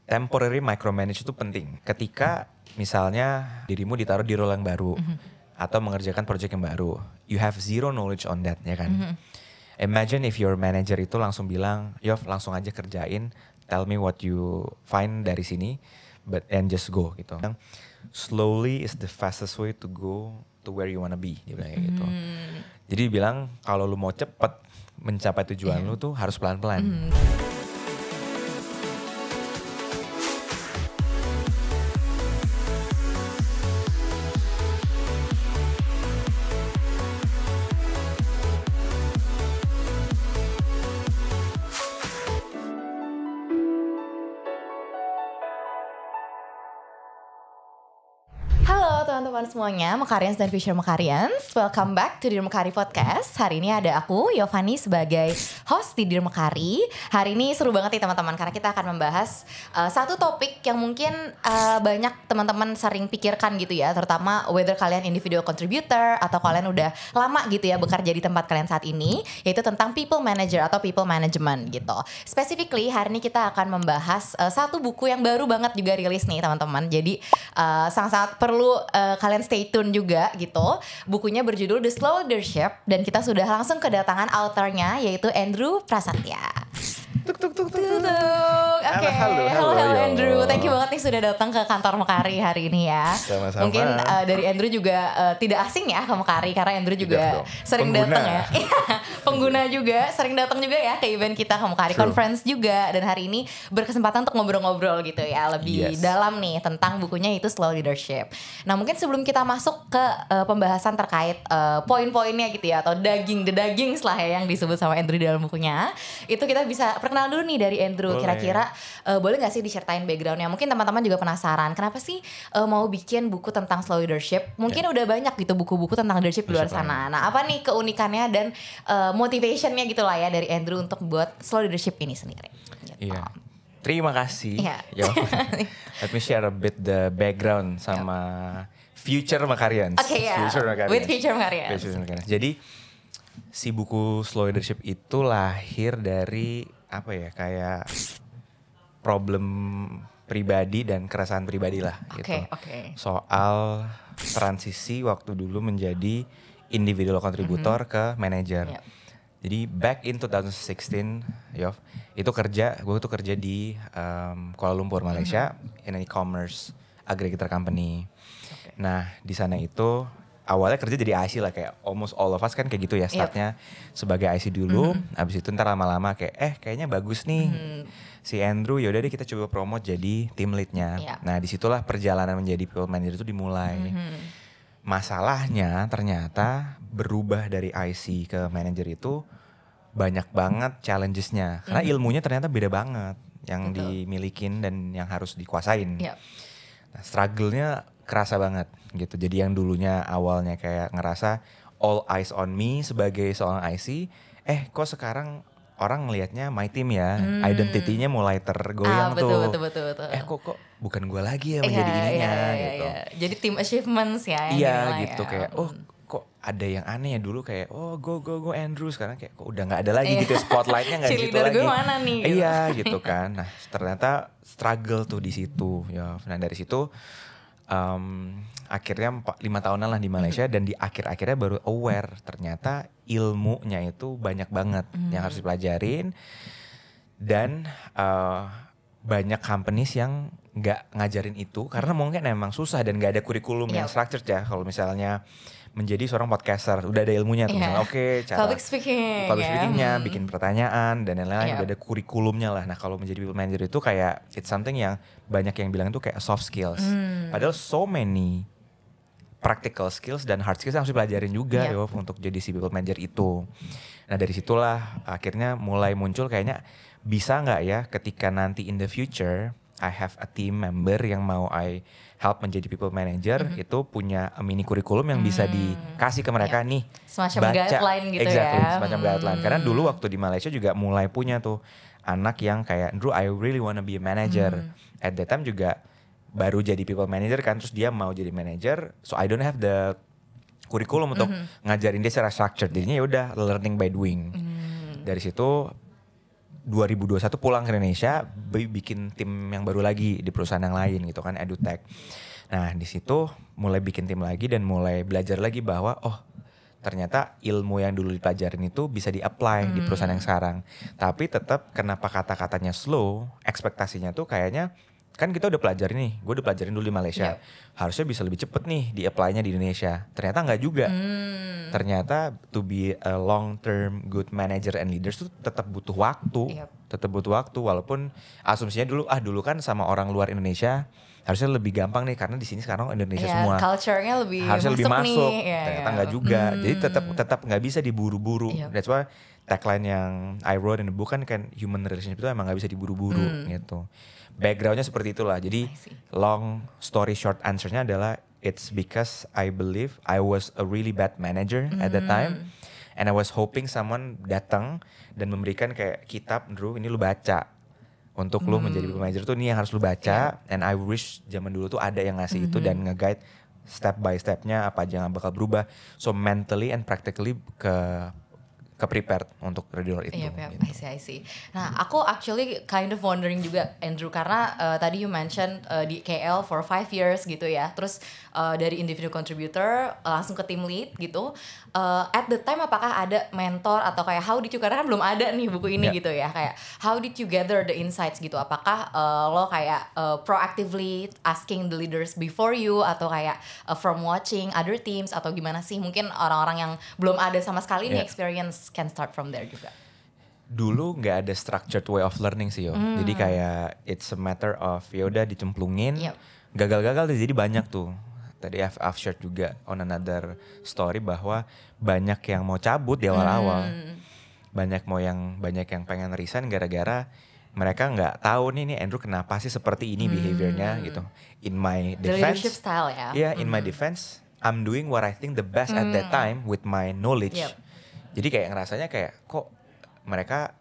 temporary micromanage itu penting. Ketika misalnya dirimu ditaruh di role yang baru atau mengerjakan project yang baru, you have zero knowledge on that, ya kan? Imagine if your manager itu langsung bilang, Yov langsung aja kerjain, tell me what you find dari sini, and just go gitu. Slowly is the fastest way to go to where you wanna be, dia bilang kayak gitu. Jadi bilang kalau lu mau cepet mencapai tujuan lu tuh harus pelan-pelan. Teman-teman semuanya, Mekarians dan Future Mekarians, welcome back to Dear Mekari Podcast. Hari ini ada aku, Yovani, sebagai host di Dear Mekari. Hari ini seru banget nih teman-teman, karena kita akan membahas satu topik yang mungkin banyak teman-teman sering pikirkan gitu ya, terutama whether kalian individual contributor atau kalian udah lama gitu ya bekerja di tempat kalian saat ini, yaitu tentang people manager atau people management gitu. Specifically hari ini kita akan membahas satu buku yang baru banget juga rilis nih teman-teman. Jadi sangat-sangat perlu kalian stay tune juga gitu. Bukunya berjudul The Slow Leadership dan kita sudah langsung kedatangan authornya yaitu Andrew Prasatya. Oke, halo Andrew. Thank you banget nih sudah datang ke kantor Mekari hari ini ya. Sama-sama. Mungkin dari Andrew juga tidak asing ya ke Mekari karena Andrew juga sering datang ya. Pengguna juga sering datang juga ya ke event kita ke Mekari Conference juga, dan hari ini berkesempatan untuk ngobrol-ngobrol gitu ya lebih dalam nih tentang bukunya itu Slow Leadership. Nah, mungkin sebelum kita masuk ke pembahasan terkait poin-poinnya gitu ya, atau the daging lah ya yang disebut sama Andrew di dalam bukunya, itu kita bisa perkenalan dulu nih dari Andrew. Boleh. Kira-kira boleh gak sih diceritain backgroundnya? Mungkin teman-teman juga penasaran kenapa sih mau bikin buku tentang slow leadership. Mungkin udah banyak gitu buku-buku tentang leadership di luar sana. Nah, apa nih keunikannya dan motivationnya gitu lah ya dari Andrew untuk buat slow leadership ini sendiri gitu. Iya. Terima kasih. Iya. Let me share a bit the background sama Future Mekarians. Oke, ya. With Future Mekarians. Jadi si buku Slow Leadership itu lahir dari apa ya, kayak problem pribadi dan keresahan pribadi lah gitu. Soal transisi waktu dulu menjadi individual contributor ke manager. Jadi back in 2016, Yov, gue tuh kerja di Kuala Lumpur, Malaysia, in an e-commerce aggregator company. Nah, di sana itu awalnya kerja jadi IC lah, kayak almost all of us kan kayak gitu ya, startnya sebagai IC dulu, abis itu ntar lama-lama kayak kayaknya bagus nih si Andrew, yaudah deh kita coba promote jadi team leadnya. Nah, disitulah perjalanan menjadi people manager itu dimulai. Masalahnya ternyata berubah dari IC ke manager itu banyak banget challenges-nya, karena ilmunya ternyata beda banget yang dimilikin dan yang harus dikuasain. Nah, struggle-nya kerasa banget gitu. Jadi yang dulunya awalnya kayak ngerasa all eyes on me sebagai seorang IC, kok sekarang orang ngelihatnya my team ya, identity-nya mulai tergoyang tuh. Betul. Kok bukan gue lagi ya menjadi ininya gitu. Jadi team achievements ya. Iya gitu ya. Kayak kok ada yang aneh ya dulu kayak go Andrew, sekarang kayak kok udah nggak ada lagi gitu, spotlightnya nggak gitu lagi. Gue mana nih? Gitu. Iya gitu kan. Nah ternyata struggle tuh di situ ya. Nah dari situ akhirnya 5 tahunan lah di Malaysia, dan di akhir-akhirnya baru aware ternyata ilmunya itu banyak banget yang harus dipelajarin, dan banyak companies yang nggak ngajarin itu karena mungkin emang susah dan nggak ada kurikulum yang structured ya. Kalau misalnya menjadi seorang podcaster udah ada ilmunya tuh, misalnya cara public speakingnya, bikin pertanyaan dan lain-lain, udah ada kurikulumnya lah. Nah kalau menjadi people manager itu kayak it's something yang banyak yang bilang itu kayak soft skills, padahal so many practical skills dan hard skills yang harus dipelajarin juga yo untuk jadi si people manager itu. Nah dari situlah akhirnya mulai muncul kayaknya bisa nggak ya ketika nanti in the future I have a team member yang mau I help menjadi people manager, itu punya mini kurikulum yang bisa dikasih ke mereka nih. Semacam guideline gitu semacam guideline. Karena dulu waktu di Malaysia juga mulai punya tuh anak yang kayak, Andrew I really wanna be a manager. At that time juga baru jadi people manager kan, terus dia mau jadi manager, so I don't have the kurikulum untuk ngajarin dia secara structured. Jadinya ya udah learning by doing. Dari situ 2021 pulang ke Indonesia, bikin tim yang baru lagi di perusahaan yang lain gitu kan, EduTech. Nah di situ mulai bikin tim lagi dan mulai belajar lagi bahwa ternyata ilmu yang dulu dipelajarin itu bisa di-apply di perusahaan yang sekarang. Tapi tetap kenapa kata-katanya slow, ekspektasinya tuh kayaknya kan kita udah pelajarin nih, gue udah pelajarin dulu di Malaysia. Harusnya bisa lebih cepet nih di-apply-nya di Indonesia. Ternyata nggak juga. Ternyata to be a long term good manager and leaders tuh tetap butuh waktu. Tetap butuh waktu walaupun asumsinya dulu kan sama orang luar Indonesia harusnya lebih gampang nih karena di sini sekarang Indonesia semua. Culture-nya harusnya lebih masuk. Nih. Ternyata nggak juga. Jadi tetap nggak bisa diburu-buru. That's why tagline yang I wrote in the book kan human relationship itu emang nggak bisa diburu-buru gitu. Backgroundnya seperti itulah. Jadi long story short answernya adalah it's because I believe I was a really bad manager at the time, and I was hoping someone datang dan memberikan kayak kitab, Drew, ini lu baca untuk lu menjadi manager tuh ini yang harus lu baca, and I wish zaman dulu tuh ada yang ngasih itu dan nge-guide step by stepnya apa aja yang bakal berubah, so mentally and practically ke-prepared untuk radio itu. I see. Nah, aku actually kind of wondering juga, Andrew, karena tadi you mention di KL for 5 years gitu ya. Terus dari individual contributor langsung ke team lead gitu. At the time apakah ada mentor atau kayak how did you, karena kan belum ada nih buku ini gitu ya. Kayak how did you gather the insights gitu. Apakah lo kayak proactively asking the leaders before you atau kayak from watching other teams atau gimana sih? Mungkin orang-orang yang belum ada sama sekali nih experience can start from there juga. Dulu nggak ada structured way of learning sih jadi kayak it's a matter of yaudah dicemplungin, gagal-gagal jadi banyak tuh. Tadi I've shared juga on another story bahwa banyak yang mau cabut di awal-awal, banyak yang pengen resign gara-gara mereka nggak tahu nih Andrew kenapa sih seperti ini behaviornya gitu. In my defense, the leadership style ya. In my defense, I'm doing what I think the best at that time with my knowledge. Jadi kayak ngerasanya kayak kok mereka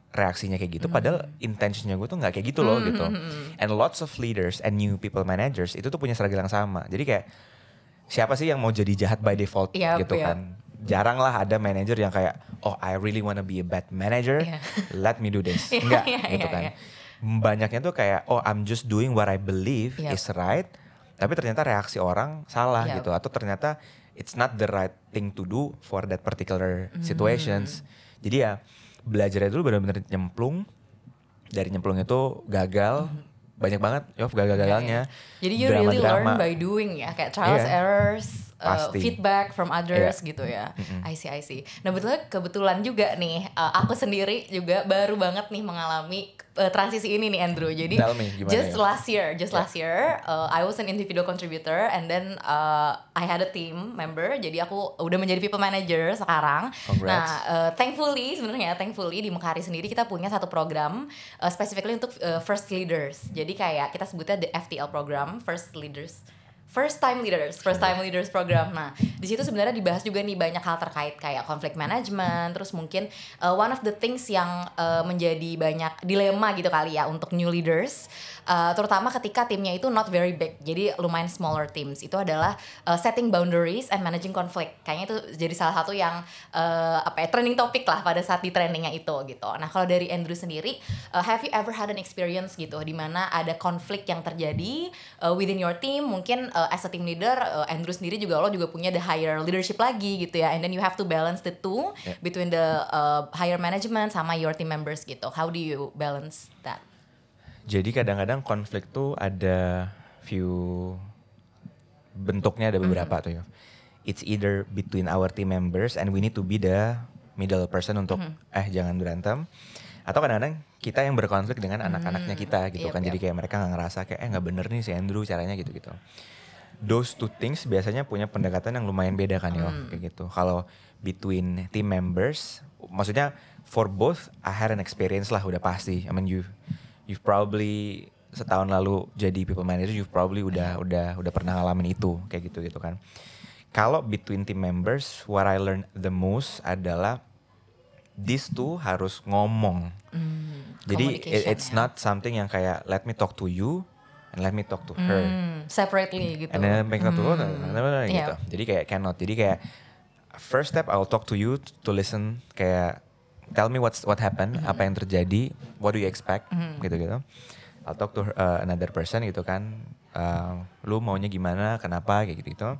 reaksinya kayak gitu padahal intentionnya gue tuh gak kayak gitu loh gitu. And lots of leaders and new people managers itu tuh punya struggle yang sama. Jadi kayak siapa sih yang mau jadi jahat by default gitu kan. Jarang lah ada manager yang kayak I really wanna be a bad manager, let me do this. Enggak gitu kan. Banyaknya tuh kayak I'm just doing what I believe is right, tapi ternyata reaksi orang salah gitu. Atau ternyata it's not the right thing to do for that particular situations. Jadi ya belajarnya dulu benar-benar nyemplung. Dari nyemplung itu gagal. Banyak banget gagal-gagalnya. Jadi you really learn by doing ya. Kayak trials, errors, feedback from others gitu ya. I see. Nah kebetulan juga nih aku sendiri juga baru banget nih mengalami transisi ini nih Andrew. Jadi last year I was an individual contributor and then I had a team member. Jadi aku udah menjadi people manager sekarang. Congrats. Nah thankfully di Mekari sendiri kita punya satu program specifically untuk first leaders. Jadi kayak kita sebutnya the FTL program, First Time Leaders program. Nah, di situ sebenarnya dibahas juga nih banyak hal terkait kayak conflict management, terus mungkin one of the things yang menjadi banyak dilema gitu kali ya untuk new leaders, terutama ketika timnya itu not very big, jadi lumayan smaller teams. Itu adalah setting boundaries and managing conflict. Kayaknya itu jadi salah satu yang trending topic lah pada saat di trainingnya itu gitu. Nah, kalau dari Andrew sendiri, have you ever had an experience gitu di mana ada konflik yang terjadi within your team? Mungkin as a team leader, Andrew sendiri juga lo juga punya the higher leadership lagi gitu ya, and then you have to balance the two between the higher management sama your team members gitu. How do you balance that? Jadi kadang-kadang konflik tuh ada few bentuknya, ada beberapa tuh ya. It's either between our team members and we need to be the middle person untuk jangan berantem. Atau kadang-kadang kita yang berkonflik dengan anak-anaknya kita gitu kan. Jadi kayak mereka gak ngerasa kayak gak bener nih si Andrew caranya gitu-gitu. Those two things biasanya punya pendekatan yang lumayan beda kan kayak gitu. Kalau between team members, maksudnya for both I had an experience lah udah pasti. I mean you've probably setahun lalu jadi people manager, you've probably udah pernah ngalamin itu kayak gitu kan. Kalau between team members, what I learned the most adalah these two harus ngomong. Jadi it's not something yang kayak let me talk to you and let me talk to her separately gitu. And then make to her gitu. Jadi kayak cannot. Jadi kayak first step I'll talk to you to listen, kayak tell me what happened, apa yang terjadi, what do you expect, gitu-gitu. I'll talk to another person gitu kan, lu maunya gimana, kenapa, kayak gitu.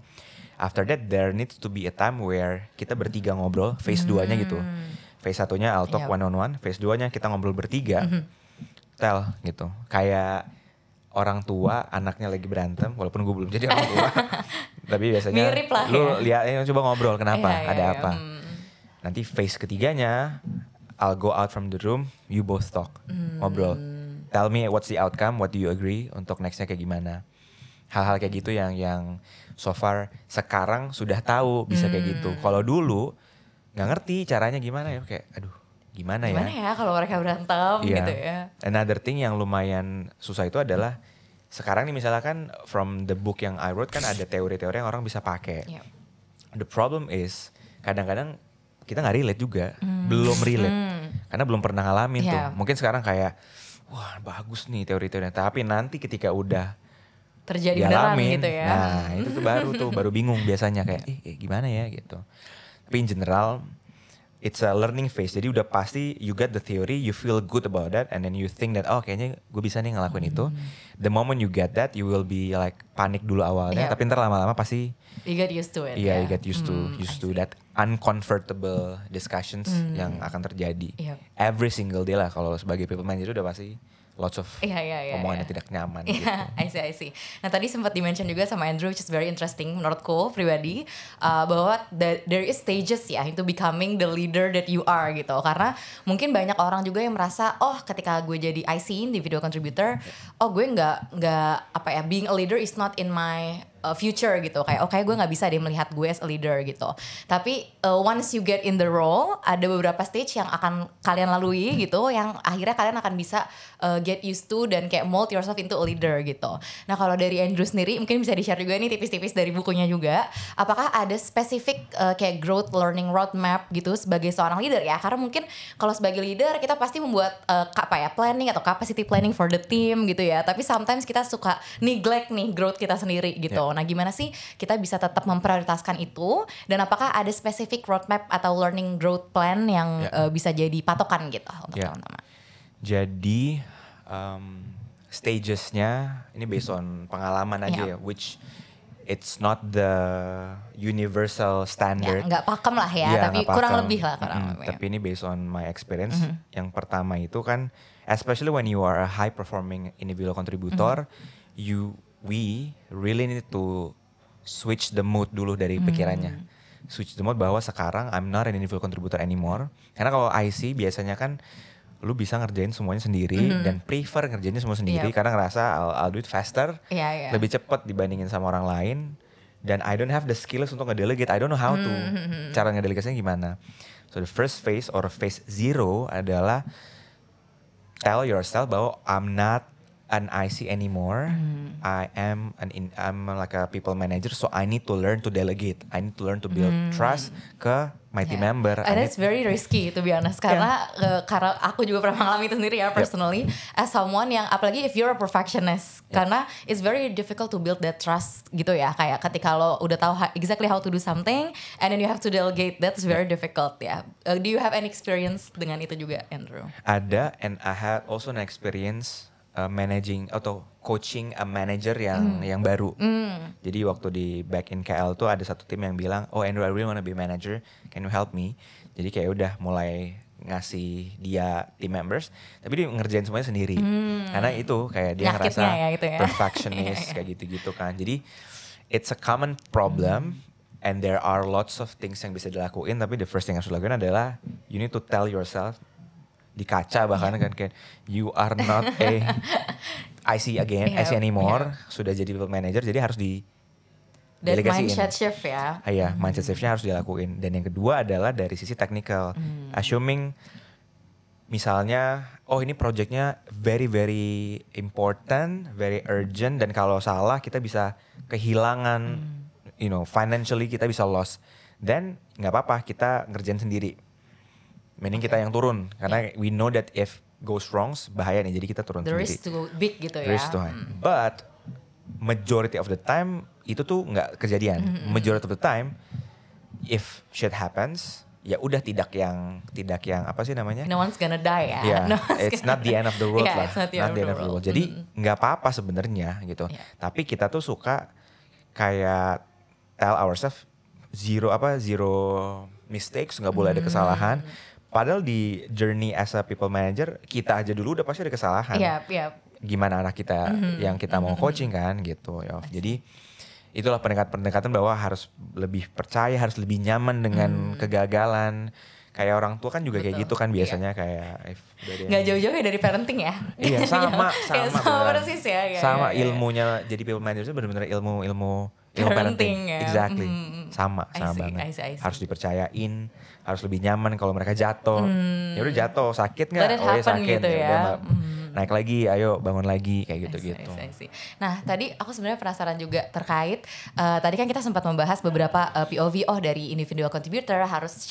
After that there needs to be a time where kita bertiga ngobrol, phase 2-nya gitu. Phase 1-nya I'll talk one on one, phase 2-nya kita ngobrol bertiga. Tell gitu, kayak orang tua anaknya lagi berantem, walaupun gue belum jadi orang tua. Tapi biasanya mirip lah lu ya. lihat, coba ngobrol kenapa, ada apa. Iya. Nanti phase ketiganya, I'll go out from the room, you both talk, ngobrol. Tell me what's the outcome, what do you agree, untuk nextnya kayak gimana. Hal-hal kayak gitu yang so far sekarang sudah tahu bisa kayak gitu. Kalau dulu nggak ngerti caranya gimana ya, kayak aduh gimana ya kalau mereka berantem gitu ya. Another thing yang lumayan susah itu adalah sekarang nih misalkan from the book yang I wrote kan ada teori-teori yang orang bisa pakai. The problem is kadang-kadang kita nggak relate juga, belum relate karena belum pernah ngalamin tuh. Mungkin sekarang kayak wah bagus nih teori-teorinya, tapi nanti ketika udah terjadi beneran gitu ya. Nah itu tuh baru bingung biasanya kayak gimana ya gitu. Tapi in general it's a learning phase. Jadi udah pasti you get the theory, you feel good about that, and then you think that kayaknya gue bisa nih ngelakuin itu. The moment you get that, you will be like panik dulu awalnya, tapi ntar lama-lama pasti you get used to it. Iya, you get used to that uncomfortable discussions yang akan terjadi. Every single day lah kalau sebagai people manager udah pasti lots of omongan yang tidak nyaman gitu. I see. Nah tadi sempat di-mention juga sama Andrew, which is very interesting menurutku pribadi, bahwa there is stages ya into becoming the leader that you are gitu. Karena mungkin banyak orang juga yang merasa, ketika gue jadi IC, individual contributor, gue nggak being a leader is not in my future gitu, kayak gue nggak bisa deh melihat gue as a leader gitu. Tapi once you get in the role, ada beberapa stage yang akan kalian lalui gitu, yang akhirnya kalian akan bisa get used to dan kayak mold yourself into a leader gitu. Nah kalau dari Andrew sendiri mungkin bisa di-share juga nih tipis-tipis dari bukunya juga, apakah ada spesifik kayak growth learning roadmap gitu sebagai seorang leader ya? Karena mungkin kalau sebagai leader kita pasti membuat planning atau capacity planning for the team gitu ya. Tapi sometimes kita suka neglect nih growth kita sendiri gitu. Nah gimana sih kita bisa tetap memprioritaskan itu, dan apakah ada spesifik roadmap atau learning growth plan yang bisa jadi patokan gitu untuk teman-teman? Jadi stagesnya ini based on pengalaman aja ya, which it's not the universal standard. Nggak pakem lah ya, tapi kurang lebih lah. Tapi ini based on my experience. Yang pertama itu kan, especially when you are a high performing individual contributor, we really need to switch the mood dulu dari pikirannya. Switch the mood bahwa sekarang I'm not an individual contributor anymore. Karena kalau IC biasanya kan lu bisa ngerjain semuanya sendiri dan prefer ngerjainnya semua sendiri karena ngerasa I'll do it faster, lebih cepat dibandingin sama orang lain, dan I don't have the skills untuk ngedelegate. I don't know how to cara ngedelegasinya gimana. So the first phase or phase 0 adalah tell yourself bahwa I'm not an IC anymore. I'm like a people manager, so I need to learn to delegate. I need to learn to build trust ke my team member. And it's very risky to be honest, karena aku juga pernah mengalami itu sendiri ya personally, as someone yang apalagi if you're a perfectionist, karena it's very difficult to build that trust gitu ya, kayak ketika lo udah tahu exactly how to do something and then you have to delegate, that's very difficult ya. Do you have any experience dengan itu juga, Andrew? Ada, and I had also an experience managing atau coaching a manager yang baru. Jadi waktu di back in KL tuh ada satu tim yang bilang, Andrew, I really wanna be a manager, can you help me? Jadi kayak udah mulai ngasih dia team members, tapi dia ngerjain semuanya sendiri. Karena itu kayak dia ngerasa gitu ya. perfectionist kayak gitu-gitu kan. Jadi it's a common problem. And there are lots of things yang bisa dilakuin, tapi the first thing yang harus dilakuin adalah you need to tell yourself di kaca bahkan kan kayak you are not a IC again, IC anymore, sudah jadi people manager, jadi harus di delegasiin. Mindset shift ya. Iya, mindset shiftnya harus dilakuin. Dan yang kedua adalah dari sisi technical, assuming misalnya ini projectnya very very important, very urgent, dan kalau salah kita bisa kehilangan, financially kita bisa loss, then nggak apa-apa kita ngerjain sendiri. Meaning kita yang turun, karena we know that if goes wrong bahaya nih, jadi kita turun the sendiri. risk too big gitu ya. The risk too high. But majority of the time itu tuh nggak kejadian. Majority of the time, if shit happens, ya udah tidak yang apa sih namanya? No one's gonna die ya. Yeah, it's not the end of the world lah. Not the end of the world. Jadi nggak apa-apa sebenarnya gitu. Yeah. Tapi kita tuh suka kayak tell ourselves zero mistakes, nggak boleh ada kesalahan. Padahal di journey as a people manager kita aja dulu udah pasti ada kesalahan. Gimana anak kita yang kita mau coaching kan gitu ya. Jadi itulah pendekatan bahwa harus lebih percaya, harus lebih nyaman dengan kegagalan. Kayak orang tua kan juga kayak gitu kan biasanya kayak nggak jauh-jauh ya dari parenting ya. Iya sama persis ya. Sama ilmunya jadi people manager itu benar-benar ilmu parenting ya. Exactly. Sama banget. Harus dipercayain, harus lebih nyaman kalau mereka jatuh. Ya udah jatuh, sakit nggak? Oh ya sakit gitu ya. Naik lagi, ayo bangun lagi kayak gitu. Nah tadi aku sebenarnya penasaran juga terkait tadi kan kita sempat membahas beberapa POV dari individual contributor harus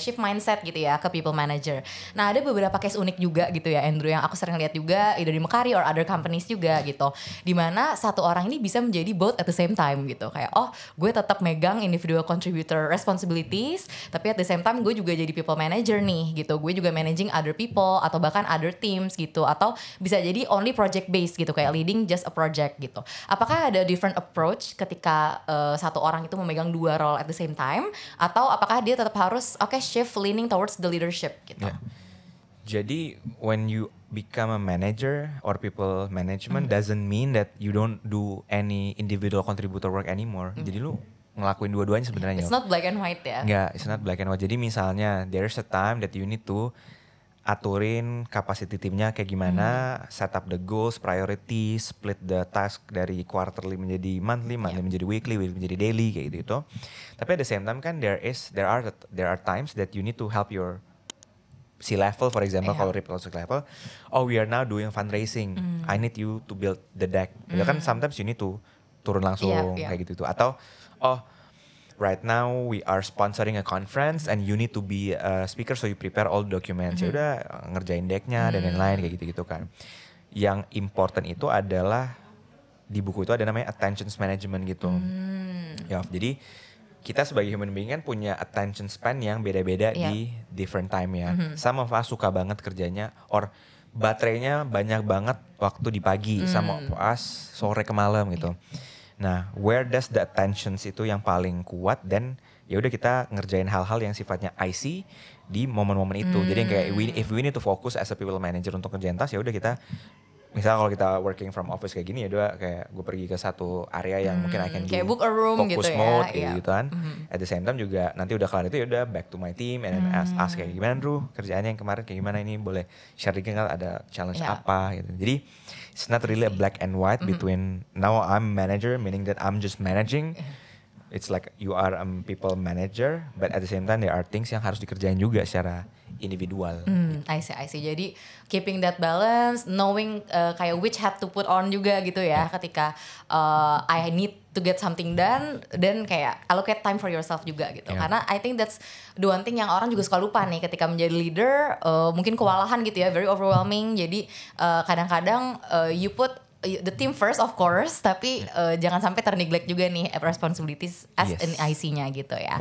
shift mindset gitu ya ke people manager. Nah ada beberapa case unik juga gitu ya Andrew yang aku sering lihat juga either di Mekari or other companies juga gitu. Dimana satu orang ini bisa menjadi both at the same time gitu. Kayak gue tetap megang individual contributor responsibilities tapi at the same time gue juga jadi people manager nih gitu. Gue juga managing other people atau bahkan other teams gitu atau bisa jadi only project based gitu kayak leading just a project gitu. Apakah ada different approach ketika satu orang itu memegang dua role at the same time atau apakah dia tetap harus shift leaning towards the leadership gitu? Yeah. Jadi when you become a manager or people management doesn't mean that you don't do any individual contributor work anymore. Jadi lu ngelakuin dua-duanya sebenarnya. It's not black and white ya? Enggak, it's not black and white. Jadi misalnya there's a time that you need to aturin capacity timnya kayak gimana, set up the goals, priorities, split the task dari quarterly menjadi monthly menjadi weekly menjadi daily kayak gitu. Tapi at the same time kan there are times that you need to help your C-level for example, kalau Ripple level, we are now doing fundraising, I need you to build the deck. Itu kan sometimes you need to turun langsung kayak gitu. Atau right now we are sponsoring a conference and you need to be a speaker so you prepare all documents. Ya udah ngerjain decknya dan lain-lain kayak gitu kan. Yang important itu adalah di buku itu ada namanya attention management gitu. Ya, jadi kita sebagai human being kan punya attention span yang beda-beda di different time ya. Some of us suka banget kerjanya or baterainya banyak banget waktu di pagi, sama us sore ke malam gitu. Nah, where does the attentions itu yang paling kuat dan ya udah kita ngerjain hal-hal yang sifatnya IC di momen-momen itu. Jadi yang kayak if we need to focus as a people manager untuk ngerjain tas ya udah kita misalnya kalau kita working from office kayak gini ya udah kayak gue pergi ke satu area yang mungkin I can kayak book a room focus gitu mode ya. Kayak gitu kan. At the same time juga nanti udah kelar itu ya udah back to my team and then ask kayak gimana Drew kerjaannya yang kemarin kayak gimana ini boleh share dikit nggak ada challenge apa gitu. Jadi it's not really a black and white between now I'm manager meaning that I'm just managing. It's like you are a people manager but at the same time there are things yang harus dikerjain juga secara individual. I see. Jadi keeping that balance, knowing kayak which hat to put on juga gitu ya. Ketika I need to get something done, then kayak allocate time for yourself juga gitu. Karena I think that's the one thing yang orang juga suka lupa nih ketika menjadi leader, mungkin kewalahan gitu ya, very overwhelming. Jadi kadang-kadang you put the team first of course, tapi jangan sampai terneglect juga nih responsibilities as an IC-nya gitu ya.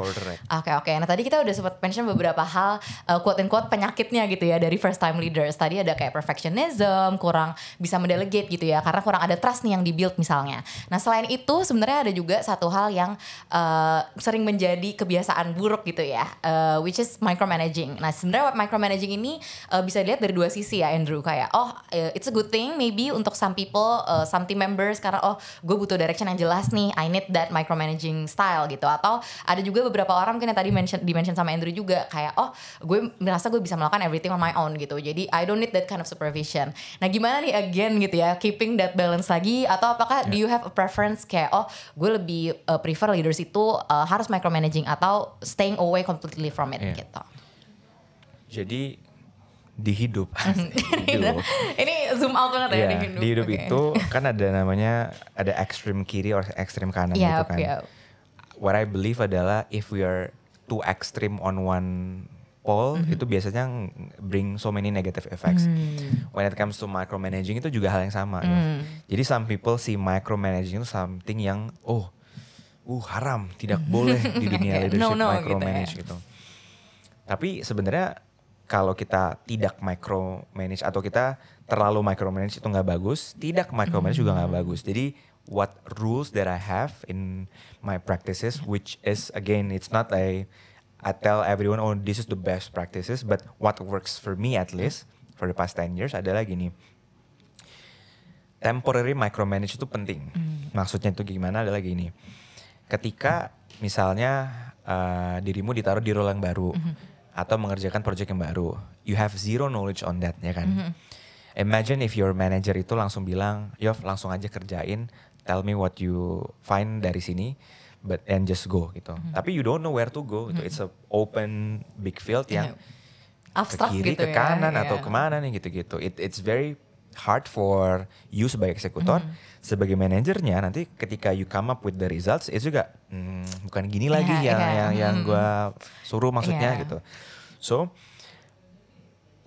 Oke. Nah tadi kita udah sempat mention beberapa hal quote and quote penyakitnya gitu ya dari first time leaders. Tadi ada kayak perfectionism, kurang bisa mendelegate gitu ya, karena kurang ada trust nih yang di-build misalnya. Nah selain itu sebenarnya ada juga satu hal yang sering menjadi kebiasaan buruk gitu ya, which is micromanaging. Nah sebenarnya micromanaging ini bisa dilihat dari dua sisi ya Andrew, kayak it's a good thing maybe untuk some people, some team members karena gue butuh direction yang jelas nih, I need that micromanaging style gitu. Atau ada juga beberapa orang mungkin yang tadi di-mention sama Andrew juga kayak gue merasa gue bisa melakukan everything on my own gitu, jadi I don't need that kind of supervision. Nah gimana nih again gitu ya, keeping that balance lagi, atau apakah do you have a preference kayak gue lebih prefer leaders itu harus micromanaging atau staying away completely from it gitu. Jadi di hidup. Ini zoom out banget ya di hidup itu kan ada ekstrem kiri atau ekstrem kanan gitu kan. What I believe adalah if we are too extreme on one pole, itu biasanya bring so many negative effects. When it comes to micromanaging itu juga hal yang sama. Jadi some people see micromanaging itu something yang haram, tidak boleh di dunia leadership micromanage gitu. Tapi sebenarnya kalau kita tidak micromanage atau kita terlalu micromanage itu nggak bagus, tidak micromanage juga nggak bagus. Jadi what rules that I have in my practices, which is again it's not I tell everyone oh this is the best practices, but what works for me at least for the past 10 years adalah gini. Temporary micromanage itu penting. Maksudnya itu gimana adalah gini. Ketika misalnya dirimu ditaruh di role yang baru atau mengerjakan project yang baru, you have zero knowledge on that, ya kan? Imagine if your manager itu langsung bilang, Yov langsung aja kerjain, tell me what you find dari sini, and just go gitu. Tapi you don't know where to go. It's a open big field yang abstrak ke kiri, gitu ke kanan atau kemana nih gitu-gitu. It's very hard for you sebagai eksekutor, sebagai manajernya nanti ketika you come up with the results itu juga bukan gini lagi yang gue suruh maksudnya gitu. So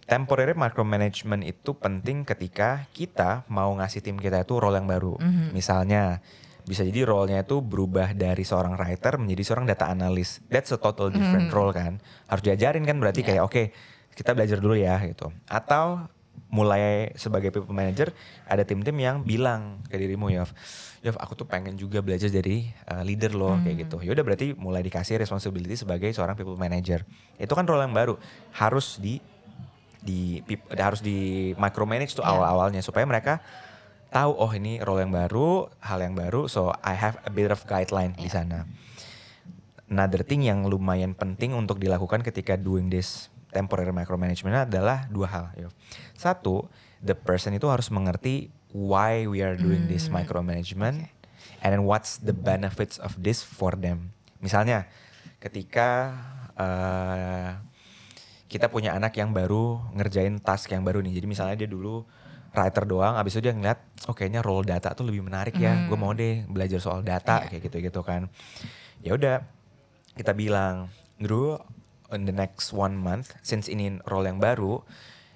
temporary micromanagement itu penting ketika kita mau ngasih tim kita itu role yang baru. Misalnya bisa jadi role-nya itu berubah dari seorang writer menjadi seorang data analyst. That's a total different role kan. Harus diajarin kan berarti kayak oke, kita belajar dulu ya gitu. Atau mulai sebagai people manager ada tim-tim yang bilang ke dirimu Yov aku tuh pengen juga belajar jadi leader loh kayak gitu. Ya udah berarti mulai dikasih responsibility sebagai seorang people manager. Itu kan role yang baru. Harus di micromanage tuh awal-awalnya supaya mereka tahu oh ini role yang baru, hal yang baru, so I have a bit of guideline di sana. Another thing yang lumayan penting untuk dilakukan ketika doing this temporary micromanagement adalah dua hal. Satu, the person itu harus mengerti why we are doing this micromanagement and then what's the benefits of this for them. Misalnya ketika kita punya anak yang baru ngerjain task yang baru nih. Jadi misalnya dia dulu writer doang, abis itu dia ngeliat oh kayaknya role data tuh lebih menarik ya. Gue mau deh belajar soal data kayak gitu-gitu kan. Ya udah kita bilang, Drew, in the next 1 month, since ini role yang baru,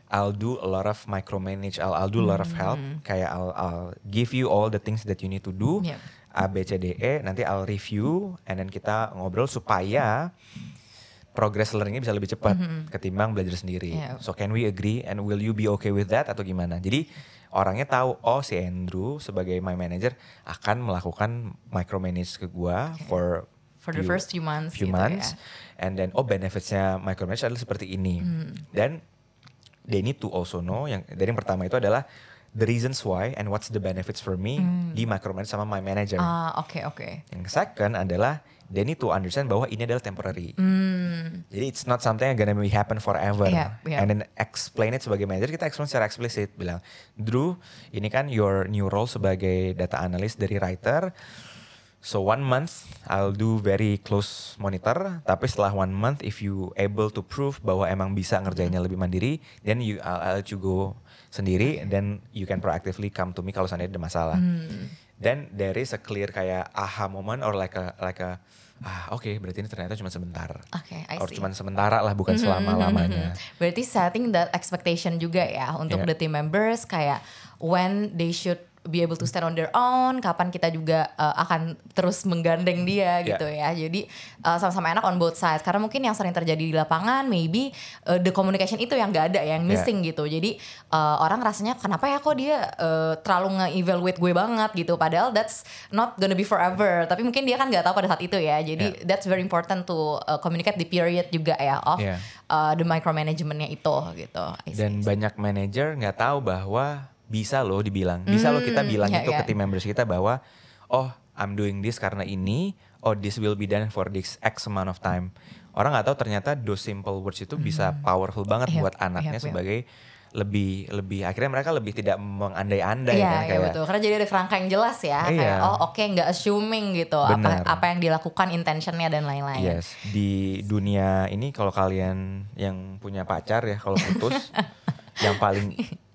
I'll do a lot of micromanage, I'll do a lot of help. Kayak I'll give you all the things that you need to do, A, B, C, D, E. Nanti I'll review, and then kita ngobrol supaya progress learningnya bisa lebih cepat ketimbang belajar sendiri. So can we agree, and will you be okay with that atau gimana? Jadi orangnya tahu, oh si Andrew sebagai my manager akan melakukan micromanage ke gua for the first few months. And then benefitsnya micromanage adalah seperti ini. Dan they need to also know dari yang pertama itu adalah the reasons why and what's the benefits for me di micromanage sama my manager. Oke. Yang second adalah they need to understand bahwa ini adalah temporary. Jadi it's not something yang gonna be happen forever. And then explain it sebagai manager, kita explain secara eksplisit bilang, Drew, ini kan your new role sebagai data analyst dari writer. So 1 month I'll do very close monitor, tapi setelah 1 month if you able to prove bahwa emang bisa ngerjainnya lebih mandiri, then I'll let you go sendiri, then you can proactively come to me kalau seandainya ada masalah. Then there is a clear kayak aha moment or like a oke, berarti ini ternyata cuma sebentar. Or cuma sementara lah, bukan selama-lamanya. Berarti setting that expectation juga ya untuk the team members kayak when they should be able to stand on their own, kapan kita juga akan terus menggandeng dia gitu ya. Jadi sama-sama enak on both sides. Karena mungkin yang sering terjadi di lapangan maybe the communication itu yang gak ada, yang missing gitu. Jadi orang rasanya kenapa ya kok dia terlalu nge-evaluate gue banget gitu. Padahal that's not gonna be forever. Tapi mungkin dia kan gak tahu pada saat itu ya. Jadi that's very important to communicate the period juga ya of the micromanagementnya itu gitu. Dan banyak manager gak tahu bahwa bisa loh dibilang, bisa loh kita bilang itu ke team members kita bahwa oh I'm doing this karena ini, oh this will be done for this X amount of time. Orang nggak tahu ternyata those simple words itu bisa powerful banget buat anaknya sebagai lebih akhirnya mereka lebih tidak mengandai-andai kan kayak betul. Karena jadi ada kerangka yang jelas ya kayak nggak assuming gitu apa yang dilakukan intentionnya dan lain-lain. Yes, di dunia ini kalau kalian yang punya pacar ya kalau putus yang paling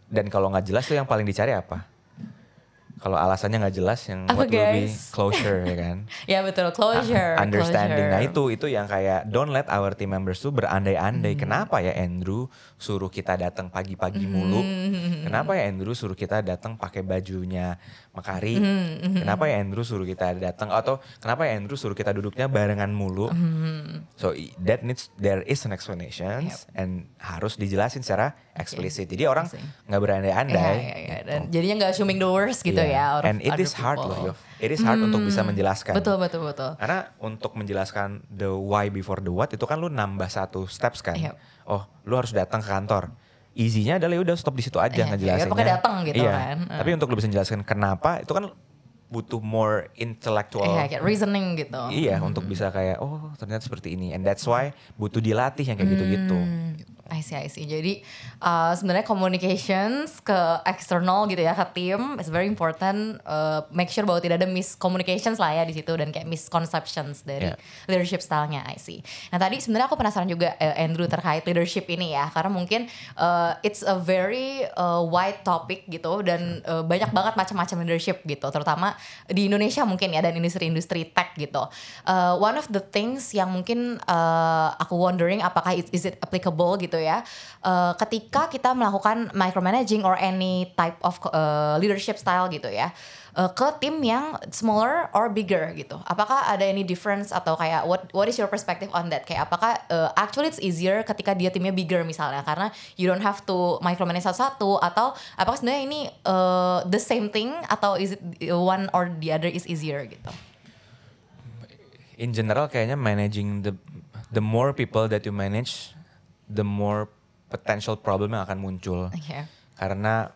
dan kalau nggak jelas tuh yang paling dicari apa? Kalau alasannya nggak jelas, yang what will be closure ya kan? Ya betul, closure. Understanding. Nah itu yang kayak don't let our team members tuh berandai-andai. Kenapa ya Andrew suruh kita datang pagi-pagi mulu? Kenapa ya Andrew suruh kita datang pakai bajunya Makari? Kenapa ya Andrew suruh kita datang atau kenapa ya Andrew suruh kita duduknya barengan mulu? So there is an explanation and harus dijelasin secara eksplisit. Jadi orang nggak berandai-andai. Dan jadinya nggak assuming the worst gitu ya. And it is hard loh, it is hard untuk bisa menjelaskan. Betul. Karena untuk menjelaskan the why before the what itu kan lu nambah satu steps kan. Oh, lu harus datang ke kantor. Easy-nya adalah udah stop di situ aja ngejelasinnya. Pakai datang gitu kan. Tapi untuk lu bisa menjelaskan kenapa itu kan butuh more intellectual. Kayak reasoning gitu. Iya, untuk bisa kayak oh ternyata seperti ini. And that's why butuh dilatih yang kayak gitu-gitu. I see. Jadi sebenarnya communications ke eksternal gitu ya, ke tim is very important. Make sure bahwa tidak ada miscommunications lah ya di situ dan kayak misconceptions dari leadership style-nya. I see. Nah tadi sebenarnya aku penasaran juga Andrew terkait leadership ini ya, karena mungkin it's a very wide topic gitu dan banyak banget macam-macam leadership gitu, terutama di Indonesia mungkin ya dan industri-industri tech gitu. One of the things yang mungkin aku wondering apakah is it applicable gitu ya, ketika kita melakukan micromanaging or any type of leadership style gitu ya, ke tim yang smaller or bigger gitu. Apakah ada any difference atau kayak what is your perspective on that? Kayak apakah actually it's easier ketika dia timnya bigger misalnya karena you don't have to micromanage satu-satu, atau apakah sebenarnya ini the same thing atau is it one or the other is easier gitu? In general kayaknya managing the more people that you manage, the more potential problem yang akan muncul. Karena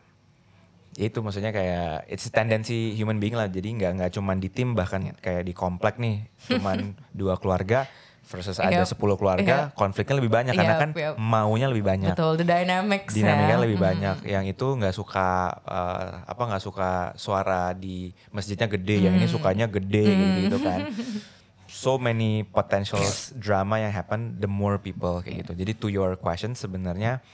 itu maksudnya kayak it's a tendency human being lah. Jadi nggak cuman di tim, bahkan kayak di komplek nih cuman 2 keluarga versus ada 10 keluarga, konfliknya lebih banyak karena kan maunya lebih banyak. Betul, the dinamiknya lebih banyak. Yang itu nggak suka nggak suka suara di masjidnya gede, yang ini sukanya gede gitu kan. So many potential drama yang happen the more people kayak gitu. Jadi to your question sebenarnya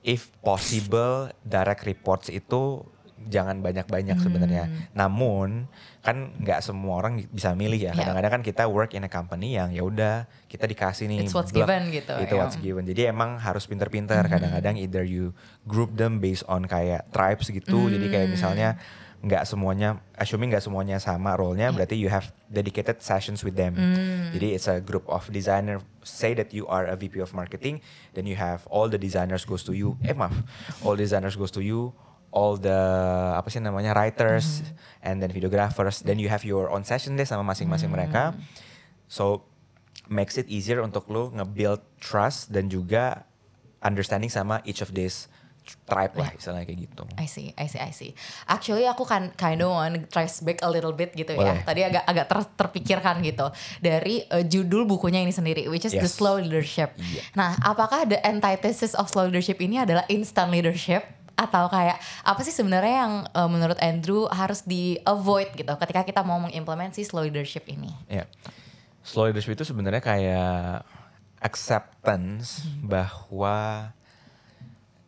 if possible direct reports itu jangan banyak-banyak sebenarnya. Namun kan nggak semua orang bisa milih ya. Kadang-kadang kan kita work in a company yang ya udah kita dikasih nih it's what's given gitu. Itu what's given. Jadi emang harus pinter-pinter. Kadang-kadang either you group them based on kayak tribes gitu. Jadi kayak misalnya nggak semuanya, assuming nggak semuanya sama role-nya, berarti you have dedicated sessions with them. Jadi it's a group of designer. Say that you are a VP of marketing, then you have all the designers goes to you. All designers goes to you. All the writers and then videographers. Then you have your own session deh sama masing-masing mereka. So makes it easier untuk lo nge-build trust dan juga understanding sama each of these tribe lah istilahnya kayak gitu. I see. Actually aku kan kind of want trace back a little bit gitu ya. Tadi agak terpikirkan gitu dari judul bukunya ini sendiri, which is The Slow Leadership. Nah, apakah the antithesis of slow leadership ini adalah instant leadership? Atau kayak apa sih sebenarnya yang menurut Andrew harus di avoid gitu ketika kita mau mengimplementasi slow leadership ini? Slow leadership itu sebenarnya kayak acceptance bahwa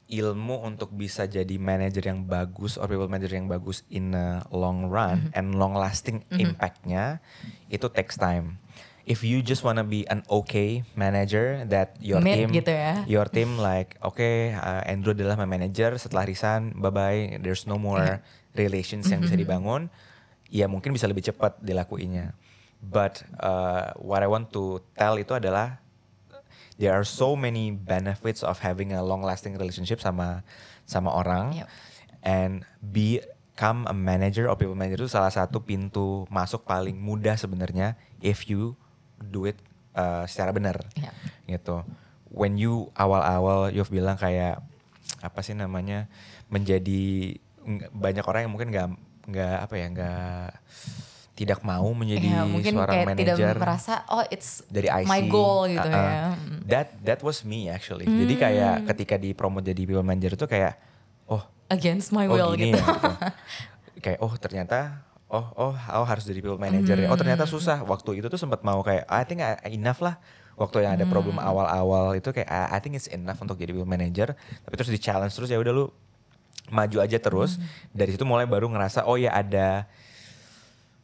ilmu untuk bisa jadi manager yang bagus or people manager yang bagus in a long run and long lasting impactnya itu takes time. If you just wanna be an okay manager that your team gitu ya. Your team like Andrew adalah my manager, setelah resign bye bye, there's no more relations yang bisa dibangun, ya mungkin bisa lebih cepat dilakuinnya. But what I want to tell itu adalah there are so many benefits of having a long-lasting relationship sama orang, and become a manager or people manager itu salah satu pintu masuk paling mudah sebenarnya if you do it secara benar, gitu. When you awal-awal Yov bilang kayak apa sih namanya menjadi banyak orang yang mungkin nggak tidak mau menjadi seorang manajer, tidak merasa it's dari IC, my goal gitu ya. That was me actually. Jadi kayak ketika dipromote jadi people manager itu kayak against my will gini gitu. Ya, gitu. Kayak ternyata harus jadi people manager ya. Ternyata susah. Waktu itu tuh sempat mau kayak I think enough lah. Waktu yang ada problem awal-awal itu kayak I think it's enough untuk jadi people manager. Tapi terus di challenge terus ya udah lu maju aja terus. Dari situ mulai baru ngerasa oh ya ada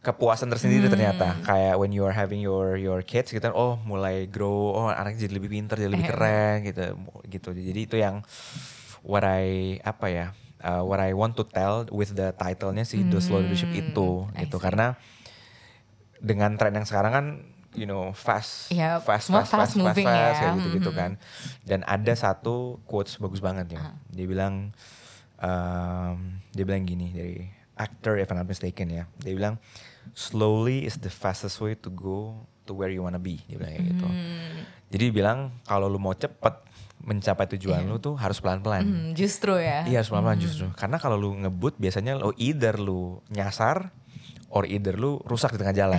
kepuasan tersendiri ternyata. Kayak when you are having your kids gitu, oh mulai grow, oh anaknya jadi lebih pintar, jadi lebih keren gitu. Jadi itu yang what I want to tell with the title-nya sih The Slow Leadership itu gitu. Karena dengan tren yang sekarang kan fast moving ya. kayak gitu kan. Dan ada satu quotes bagus banget ya. Dia bilang gini dari actor if I'm not mistaken ya. Dia bilang slowly is the fastest way to go to where you wanna be. Dia bilang kayak gitu. Jadi dia bilang kalau lu mau cepet mencapai tujuan lu tuh harus pelan-pelan. Justru ya. Iya harus pelan-pelan justru. Karena kalau lu ngebut biasanya either lu nyasar or either lu rusak di tengah jalan.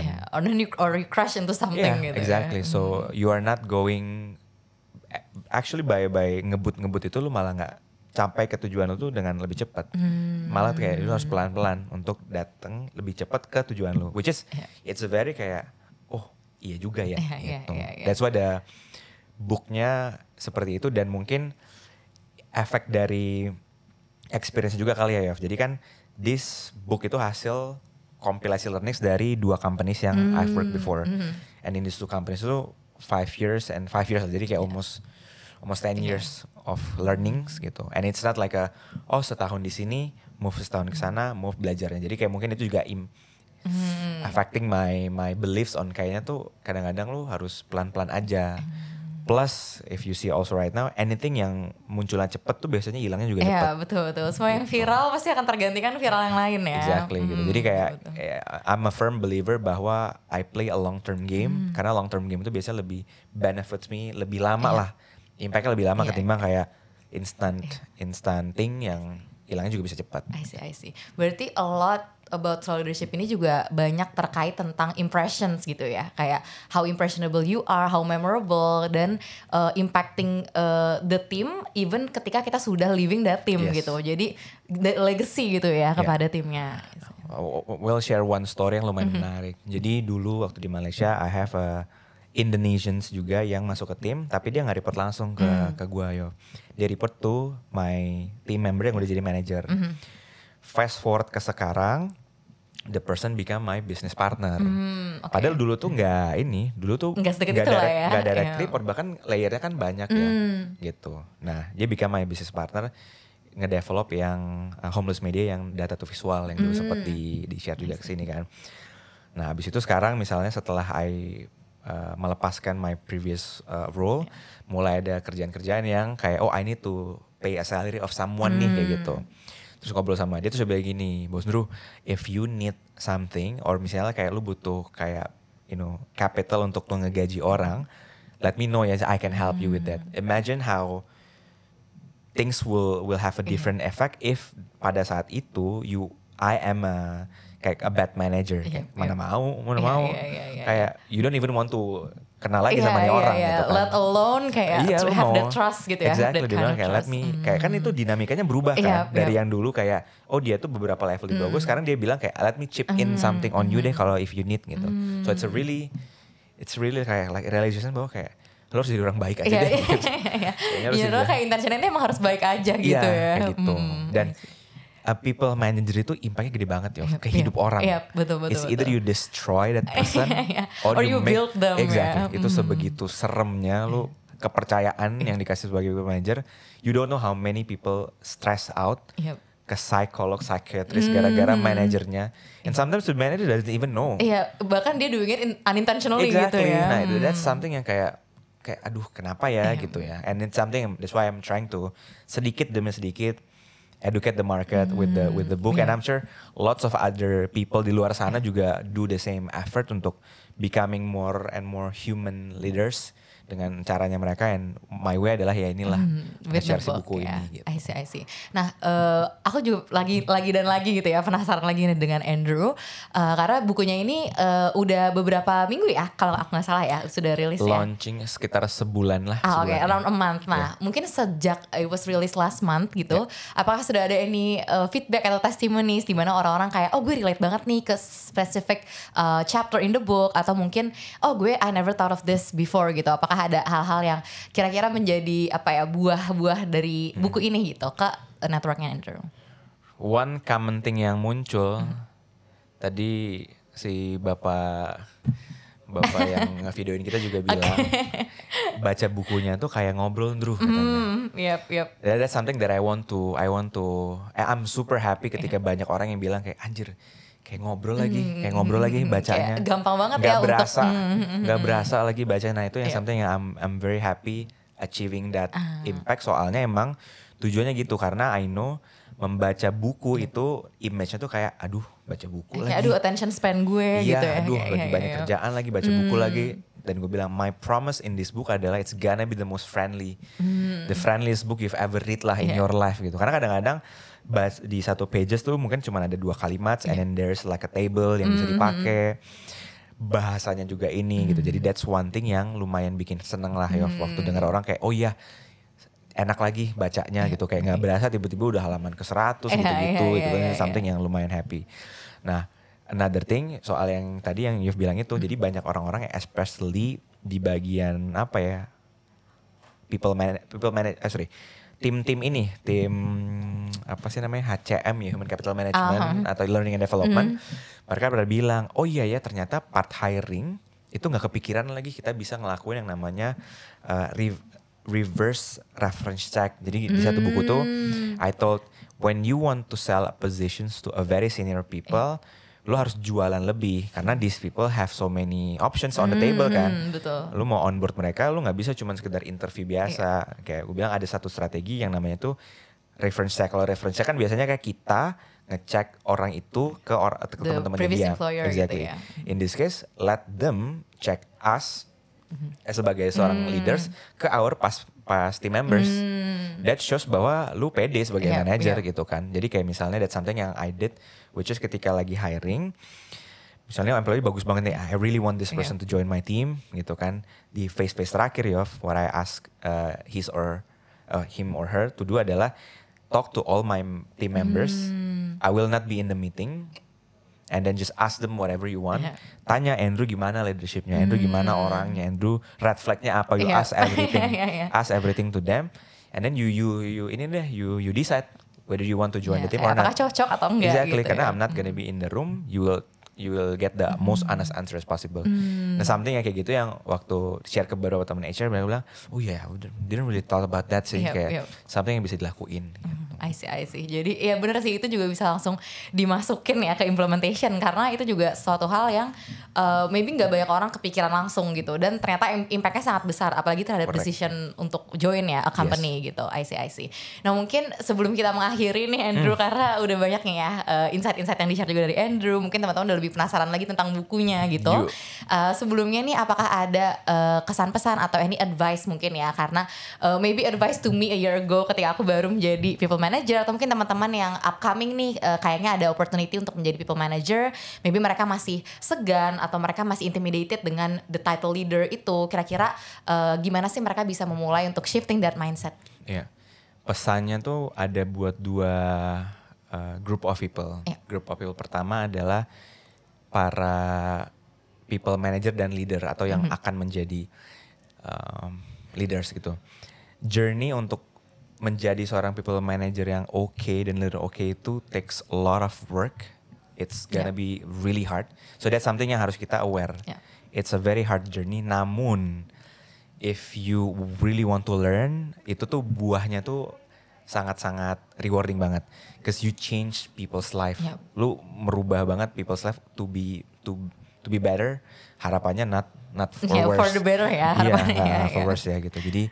Or you crash into something gitu. Exactly. So you are not going actually by ngebut itu lu malah nggak sampai ke tujuan lu tuh dengan lebih cepat. Malah kayak lu harus pelan-pelan untuk datang lebih cepat ke tujuan lu. Which is it's a very kayak oh iya juga ya. Gitu. That's why the booknya seperti itu dan mungkin efek dari experience juga kali ya Yof. Jadi kan this book itu hasil kompilasi learnings dari 2 companies yang I've worked before. And in these 2 companies itu 5 years. Jadi kayak almost 10 years of learnings gitu. And it's not like setahun di sini, move setahun ke sana, move belajarnya. Jadi kayak mungkin itu juga affecting my beliefs on kayaknya tuh kadang-kadang lu harus pelan-pelan aja. Plus, if you see also right now, anything yang munculnya cepet tuh biasanya hilangnya juga cepet. Iya betul. Semua yang viral pasti akan tergantikan viral yang lain ya. Exactly gitu. Jadi kayak I'm a firm believer bahwa I play a long term game. Karena long term game itu biasanya lebih benefits me lebih lama lah. Impactnya lebih lama ketimbang kayak instant thing yang hilangnya juga bisa cepat. I see. Berarti a lot about slow leadership ini juga banyak terkait tentang impressions gitu ya. Kayak how impressionable you are, how memorable, dan impacting the team even ketika kita sudah leaving that team gitu. Jadi the legacy gitu ya kepada timnya. We'll share one story yang lumayan menarik. Jadi dulu waktu di Malaysia I have a Indonesians juga yang masuk ke tim, tapi dia nggak report langsung ke gua yo. Dia report tuh my team member yang udah jadi manager. Fast forward ke sekarang, the person become my business partner. Padahal dulu tuh nggak direct report, bahkan layernya kan banyak ya, gitu. Nah dia become my business partner, ngedevelop yang homeless media yang data to visual yang dulu sempat di share juga ke sini kan. Nah habis itu sekarang misalnya setelah melepaskan my previous role, mulai ada kerjaan-kerjaan yang kayak I need to pay a salary of someone nih kayak gitu. Terus ngobrol sama dia terus dia bilang gini, Bos Ndru, if you need something or misalnya kayak lu butuh kayak capital untuk lu ngegaji orang, let me know ya, I can help you with that. Imagine how things will have a different effect if pada saat itu I am kayak a bad manager, kayak mana mau kayak you don't even want to kenal lagi sama orang gitu kan. Let alone kayak to have that trust gitu ya. Exactly, dia bilang kayak let me, kayak kan itu dinamikanya berubah kan. Dari yang dulu kayak dia tuh beberapa level di bawah gue, sekarang dia bilang kayak let me chip in something on you deh kalau if you need gitu. So it's really kayak like realization bahwa kayak lo harus jadi orang baik aja deh. Iya, lo kayak intentionnya emang harus baik aja gitu ya. Kayak gitu. Dan people manager itu impactnya gede banget ya ke hidup orang. Betul. It's either you destroy that person or you build them. Exactly. Itu sebegitu seremnya lu kepercayaan yang dikasih sebagai people manager. You don't know how many people stress out ke psikolog, psychiatrist gara-gara manajernya. And sometimes the manager doesn't even know. Iya, bahkan dia doing it unintentionally gitu ya. Nah, that's something yang kayak aduh kenapa ya gitu ya. And it's something that's why I'm trying to sedikit demi sedikit educate the market with the book, and I'm sure lots of other people di luar sana juga do the same effort untuk becoming more and more human leaders dengan caranya mereka, and my way adalah ya inilah share si buku ini gitu. I see. Nah, aku juga lagi gitu ya, penasaran lagi nih dengan Andrew, karena bukunya ini udah beberapa minggu ya kalau aku nggak salah ya sudah rilis ya. Launching sekitar sebulan lah. Oke, around a month. Nah, mungkin sejak it was released last month gitu, apakah sudah ada ini feedback atau testimonies di mana orang-orang kayak gue relate banget nih ke specific chapter in the book, atau mungkin I never thought of this before gitu. Apakah ada hal-hal yang kira-kira menjadi buah-buah dari buku ini gitu ke networknya Andrew? One common thing yang muncul tadi si bapak yang ngevideoin kita juga bilang baca bukunya tuh kayak ngobrol Drew katanya. Yep. That's something that I'm super happy ketika banyak orang yang bilang kayak anjir kayak ngobrol lagi bacanya. Kayak gampang banget gak ya berasa, untuk gak berasa lagi bacanya. Nah itu yang something yang I'm very happy achieving that impact. Soalnya emang tujuannya gitu karena I know membaca buku itu image-nya tuh kayak aduh baca buku lagi. Aduh attention span gue gitu ya. Aduh lagi banyak kerjaan lagi baca buku lagi. Dan gue bilang my promise in this book adalah it's gonna be the most friendly. The friendliest book you've ever read lah in your life gitu. Karena kadang-kadang di satu pages tuh mungkin cuma ada 2 kalimat and then there's like a table yang bisa dipakai. Bahasanya juga ini gitu. Jadi that's one thing yang lumayan bikin seneng lah ya waktu dengar orang kayak oh iya enak lagi bacanya gitu kayak nggak berasa tiba-tiba udah halaman ke 100 gitu-gitu itu kan something yang lumayan happy. Nah, another thing soal yang tadi yang Yuf bilang itu jadi banyak orang-orang yang especially di bagian apa ya tim apa sih namanya HCM ya Human Capital Management atau Learning and Development mereka pada bilang oh iya ya ternyata part hiring itu nggak kepikiran lagi kita bisa ngelakuin yang namanya reverse reference check. Jadi di satu buku tuh I told when you want to sell positions to a very senior people, lo harus jualan lebih karena these people have so many options on the table kan. Betul. Lo mau onboard mereka, lo nggak bisa cuma sekedar interview biasa. Kayak gue bilang ada satu strategi yang namanya tuh reference check. Kalau reference check kan biasanya kayak kita ngecek orang itu ke teman-temannya dia. Exactly. Gitu ya. In this case, let them check us sebagai seorang leaders ke our past team members. That shows bahwa lu pede sebagai manager gitu kan. Jadi kayak misalnya that's something yang I did which is ketika lagi hiring misalnya employee bagus banget nih I really want this person to join my team gitu kan. Di phase terakhir ya what I ask him or her to do adalah talk to all my team members. I will not be in the meeting. And then just ask them whatever you want. Tanya Andrew gimana leadershipnya, Andrew gimana orangnya, Andrew red flagnya apa, you ask everything, ask everything to them, and then you decide whether you want to join the team or not. Apakah cocok atau enggak? Exactly, gitu karena I'm not gonna be in the room, you will get the most honest answer as possible. Nah something yang kayak gitu yang waktu share ke beberapa teman HR mereka bilang, oh yeah, didn't really thought about that sih, kayak something yang bisa dilakuin. I see. Jadi ya bener sih itu juga bisa langsung dimasukin ya ke implementation karena itu juga suatu hal yang maybe nggak banyak orang kepikiran langsung gitu dan ternyata impactnya sangat besar apalagi terhadap decision untuk join ya a company gitu. I see. Nah mungkin sebelum kita mengakhiri nih Andrew karena udah banyak nih ya insight-insight yang di-share juga dari Andrew mungkin teman-teman udah lebih penasaran lagi tentang bukunya gitu. Sebelumnya nih apakah ada kesan pesan atau any advice mungkin ya karena maybe advice to me a year ago ketika aku baru menjadi people manager atau mungkin teman-teman yang upcoming nih kayaknya ada opportunity untuk menjadi people manager, maybe mereka masih segan atau mereka masih intimidated dengan the title leader itu, kira-kira gimana sih mereka bisa memulai untuk shifting that mindset? Iya, pesannya tuh ada buat 2 group of people. Group of people pertama adalah para people manager dan leader atau yang akan menjadi leaders gitu. Journey untuk menjadi seorang people manager yang dan leader itu takes a lot of work. It's gonna be really hard. So that's something yang harus kita aware. It's a very hard journey. Namun if you really want to learn, itu tuh buahnya tuh sangat-sangat rewarding banget. Cause you change people's life. Lu merubah banget people's life to be better. Harapannya not for worse. For the better ya harapannya. For worse ya gitu. Jadi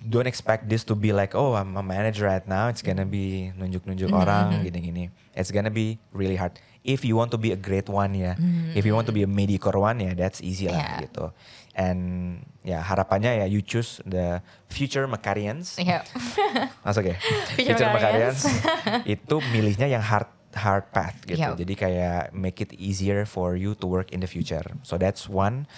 don't expect this to be like I'm a manager right now, it's gonna be nunjuk-nunjuk orang gini-gini. It's gonna be really hard. If you want to be a great one ya, if you want to be a mediocre one ya, that's easy lah gitu. And ya harapannya ya you choose the future Macarians. Masuk ya. Future Macarians itu milihnya yang hard path gitu. Jadi kayak make it easier for you to work in the future. So that's one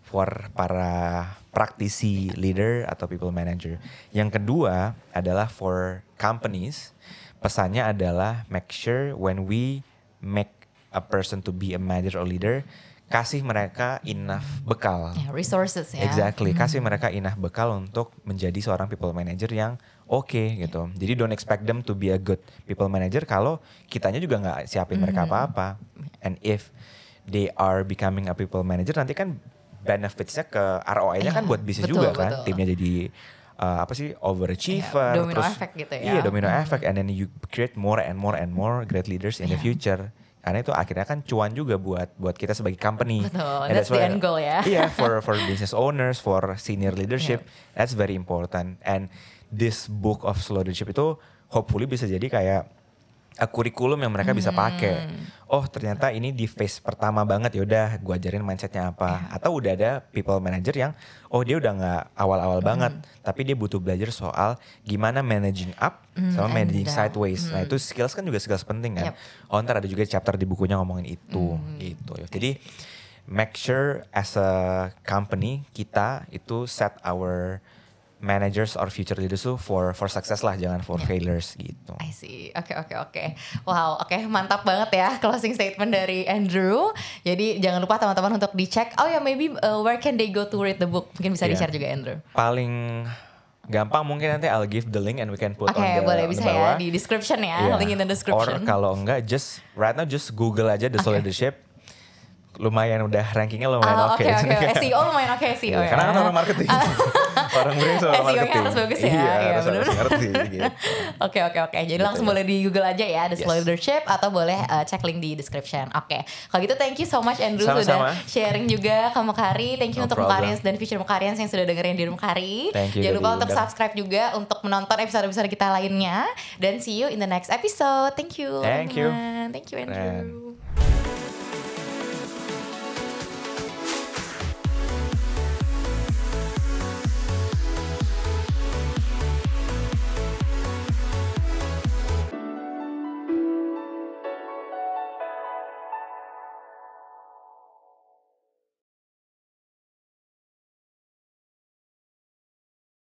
for para praktisi leader atau people manager. Yang kedua adalah for companies. Pesannya adalah make sure when we make a person to be a manager or leader, kasih mereka enough bekal. Resources ya. Exactly, kasih mereka enough bekal untuk menjadi seorang people manager yang oke gitu. Jadi don't expect them to be a good people manager kalau kitanya juga nggak siapin mereka apa-apa. And if they are becoming a people manager, nanti kan benefitsnya ke ROI-nya kan buat bisnis juga kan. Timnya jadi overachiever. Domino effect gitu ya. Iya, domino effect, and then you create more and more great leaders in the future. Karena itu akhirnya kan cuan juga buat kita sebagai company. Betul, that's the end goal ya. Iya, for business owners, for senior leadership, that's very important. And this book of slow leadership itu hopefully bisa jadi kayak kurikulum yang mereka bisa pakai. Oh ternyata ini di phase pertama banget, yaudah gue ajarin mindsetnya apa. Atau udah ada people manager yang dia udah gak awal-awal banget, tapi dia butuh belajar soal gimana managing up sama managing sideways. Nah itu skills kan juga skills penting kan. Ntar ada juga chapter di bukunya ngomongin itu gitu. Jadi make sure as a company kita itu set our managers or future leaders tuh for success lah, jangan for failures gitu. I see. Oke. Wow, mantap banget ya closing statement dari Andrew. Jadi jangan lupa teman-teman untuk dicek. Maybe where can they go to read the book? Mungkin bisa di-share juga Andrew. Paling gampang mungkin nanti I'll give the link and we can put on the boleh bisa ya di description ya, link in the description. Or kalau enggak right now just Google aja The Slow Leadership. Lumayan udah rankingnya lumayan oke. SEO lumayan oke SEO ya. Karena kan orang marketing. Orang brand sama marketing. SEO-nya harus bagus ya. Iya, harus ngerti gitu. Oke. Jadi langsung boleh di Google aja ya The Slow Leadership, atau boleh cek link di description. Oke. Kalau gitu thank you so much Andrew sudah sharing juga ke Mekari. Thank you untuk Mekarians dan Future Mekarians yang sudah dengerin di Mekari. Jangan lupa untuk subscribe juga untuk menonton episode-episode kita lainnya, dan see you in the next episode. Thank you. Thank you Andrew.